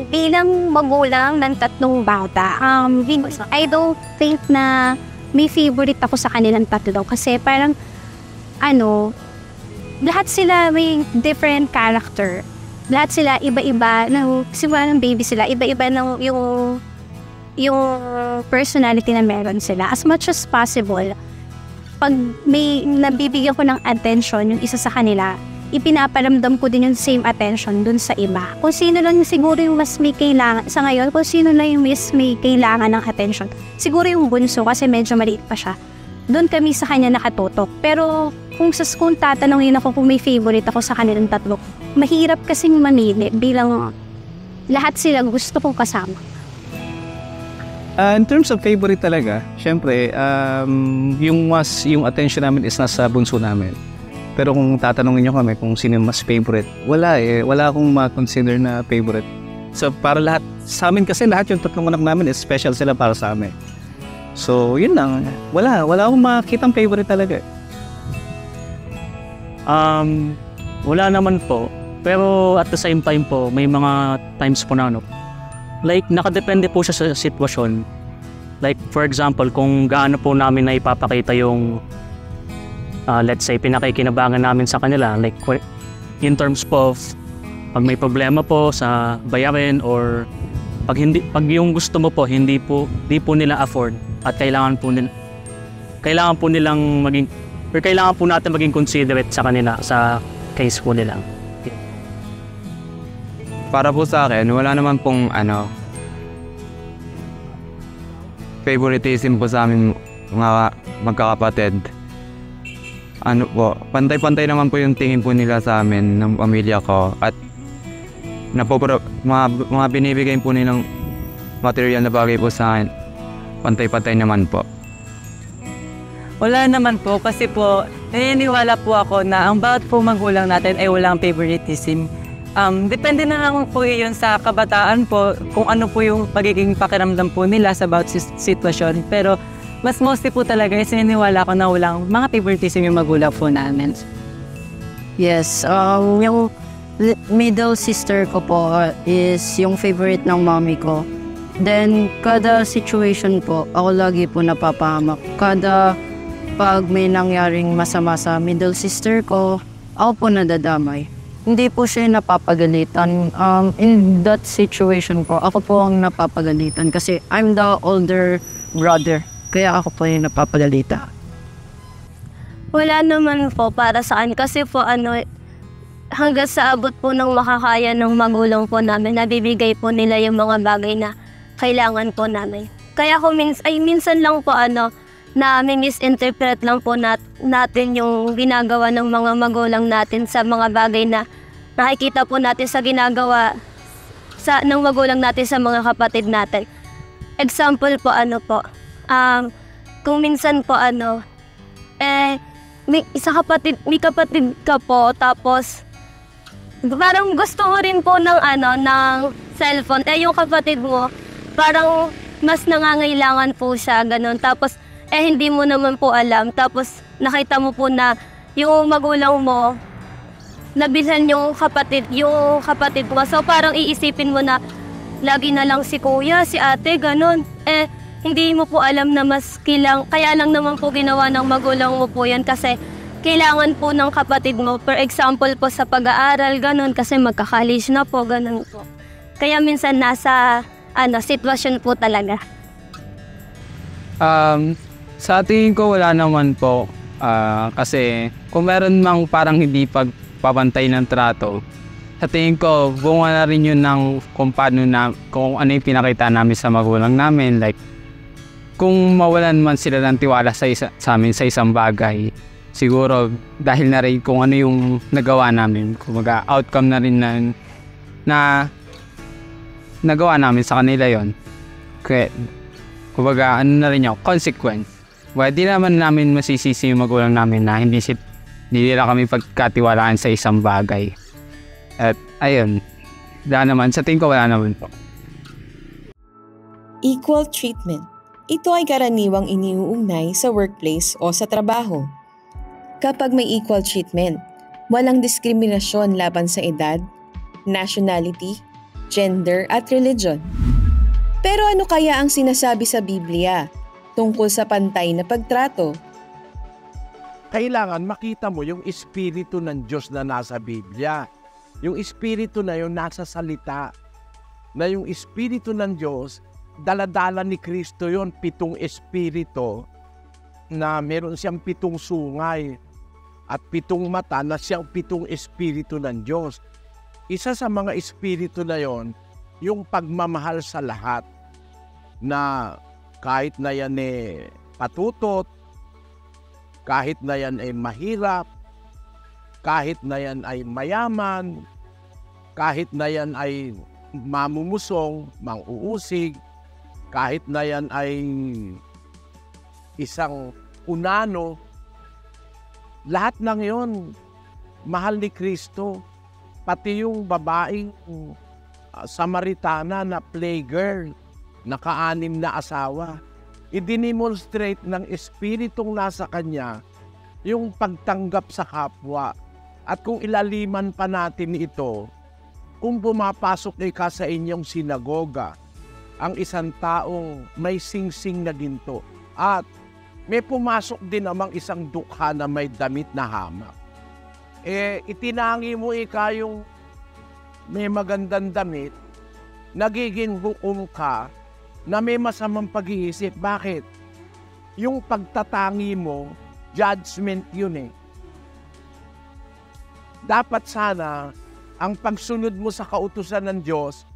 Bilang magulang ng 3 bata, I don't think na may favorite ako sa kanilang 3 kasi parang lahat sila may different character. Lahat sila iba-iba, simula ng baby sila, iba-iba ng yung personality na meron sila. As much as possible, pag may nabibigyan ko ng attention yung isa sa kanila, ipinaparamdam ko din yung same attention dun sa iba. Kung sino lang siguro yung mas may kailangan, sa ngayon, kung sino lang yung mas may kailangan ng attention, siguro yung bunso kasi medyo maliit pa siya. Doon kami sa kanya nakatutok. Pero kung tatanungin ako kung may favorite ako sa kanilang 3, mahirap kasing mamili bilang lahat sila gusto kong kasama. In terms of favorite talaga, syempre, yung attention namin is nasa bunso namin. Pero kung tatanungin nyo kami kung sino mas favorite, wala akong ma-consider na favorite. So para lahat, sa amin kasi lahat yung 3 anak namin is special sila para sa amin. So yun lang, wala akong makitang favorite talaga. Wala naman po, pero at the same time po, may mga times po na like nakadepende po siya sa sitwasyon. Like for example, kung gaano po namin na ipapakita yung let's say pinakikinabangan namin sa kanila, like in terms of pag may problema po sa bayarin or pag yung gusto mo po hindi po nila afford at kailangan po nilang maging or kailangan po natin maging considerate sa kanila sa case po nila. Para po sa akin, wala naman pong favoritism po sa amin mga magkakapatid. Pantay-pantay naman po yung tingin po nila sa amin ng pamilya ko at mga binibigay po nilang material na bagay po sa akin, pantay-pantay naman po. Wala naman po kasi po naniniwala po ako na ang bawat po magulang natin ay walang favoritism. Depende na lang po yun sa kabataan po kung ano po yung pagiging pakiramdam po nila sa bawat sitwasyon. Pero mas mostly po talaga is naniniwala ko na walang mga favoritism yung magulang po namin. Yes, yung middle sister ko po is yung favorite ng mommy ko. Then, kada situation po, ako lagi po napapahamak. Pag may nangyaring masama sa middle sister ko, ako po nadadamay. Hindi po siya napapagalitan. In that situation po, ako po ang napapagalitan kasi I'm the older brother. Kaya ako po yung napapagalitan. Wala naman po para saan kasi po hanggang sa abot po ng makakaya ng magulang po namin, nabibigay po nila yung mga bagay na kailangan po namin. Kaya minsan lang po na may misinterpret lang po natin yung ginagawa ng mga magulang natin sa mga bagay na nakikita po natin sa ginagawa ng magulang natin sa mga kapatid natin. Example po kung minsan po may kapatid ka po tapos parang gusto mo rin po ng cellphone. Yung kapatid mo parang mas nangangailangan po siya ganun. Tapos hindi mo naman po alam. Tapos nakita mo po na yung magulang mo nabilhan yung kapatid mo. So parang iisipin mo na lagi na lang si kuya, si ate, ganun. Hindi mo po alam na kaya lang naman po ginawa ng magulang mo po yan kasi kailangan po ng kapatid mo. For example po sa pag-aaral, ganun, kasi magka-college na po, ganun po. Kaya minsan nasa sitwasyon po talaga. Sa tingin ko wala naman po kasi kung meron mang parang hindi pagpapantay ng trato, sa tingin ko bunga na rin yun ng kung ano yung pinakita namin sa magulang namin. Like kung mawalan man sila ng tiwala sa amin sa isang bagay, siguro dahil na rin kung ano yung nagawa namin, kumaga outcome na rin na nagawa namin sa kanila yon. Kaya kumbaga na rin yung consequence. Di naman namin masisisi yung magulang namin na hindi nila kami pagkatiwalaan sa isang bagay. At ayun, sa tingin ko wala naman po. Equal treatment. Ito ay karaniwang iniuugnay sa workplace o sa trabaho. Kapag may equal treatment, walang diskriminasyon laban sa edad, nationality, gender at religion. Pero ano kaya ang sinasabi sa Biblia tungkol sa pantay na pagtrato? Kailangan makita mo yung espiritu ng Diyos na nasa Biblia. Yung espiritu na yun nasa salita. Na yung espiritu ng Diyos, daladala ni Kristo yon, 7 espiritu na meron siyang 7 sungay at 7 mata na siyang 7 espiritu ng Diyos. Isa sa mga espiritu na yon, yung pagmamahal sa lahat, na kahit na yan patutot, kahit na yan ay mahirap, kahit na yan ay mayaman, kahit na yan ay mamumusong, mang-uusig, kahit na yan ay isang unano, lahat ng yon mahal ni Kristo. Pati yung babaeng Samaritana na playgirl, naka-6 na asawa, i-demonstrate ng espiritong nasa kanya yung pagtanggap sa kapwa. At kung ilaliman pa natin ito, kung pumapasok ka sa inyong sinagoga, ang isang taong may singsing na ginto, at may pumasok din namang isang dukha na may damit na hamak, itinangi mo yung may magandang damit, nagiging hukom ka na may masamang pag-iisip. Bakit? Yung pagtatangi mo, judgment yun Dapat sana, ang pagsunod mo sa kautusan ng Diyos,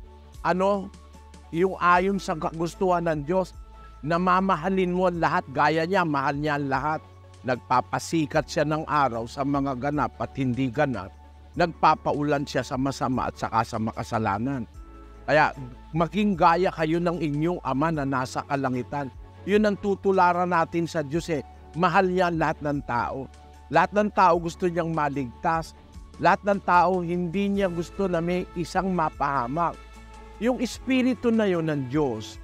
yung ayon sa kagustuhan ng Diyos, na mamahalin mo lahat, gaya niya, mahal niya lahat. Nagpapasikat siya ng araw sa mga ganap at hindi ganap. Nagpapaulan siya sa masama at saka sa makasalanan. Kaya maging gaya kayo ng inyong Ama na nasa kalangitan. Yun ang tutularan natin sa Diyos Mahal niya lahat ng tao. Lahat ng tao gusto niyang maligtas. Lahat ng tao hindi niya gusto na may isang mapahamak. Yung espiritu na yun ng Diyos,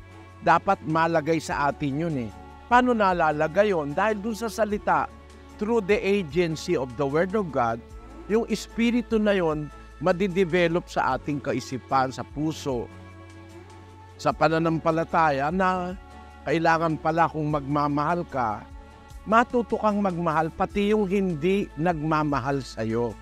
dapat malagay sa atin yun Paano nalalagay yun? Dahil dun sa salita, through the agency of the Word of God, yung espiritu na yun, madidevelop sa ating kaisipan, sa puso, sa pananampalataya na kailangan pala kung magmamahal ka, matuto kang magmahal pati yung hindi nagmamahal sa'yo.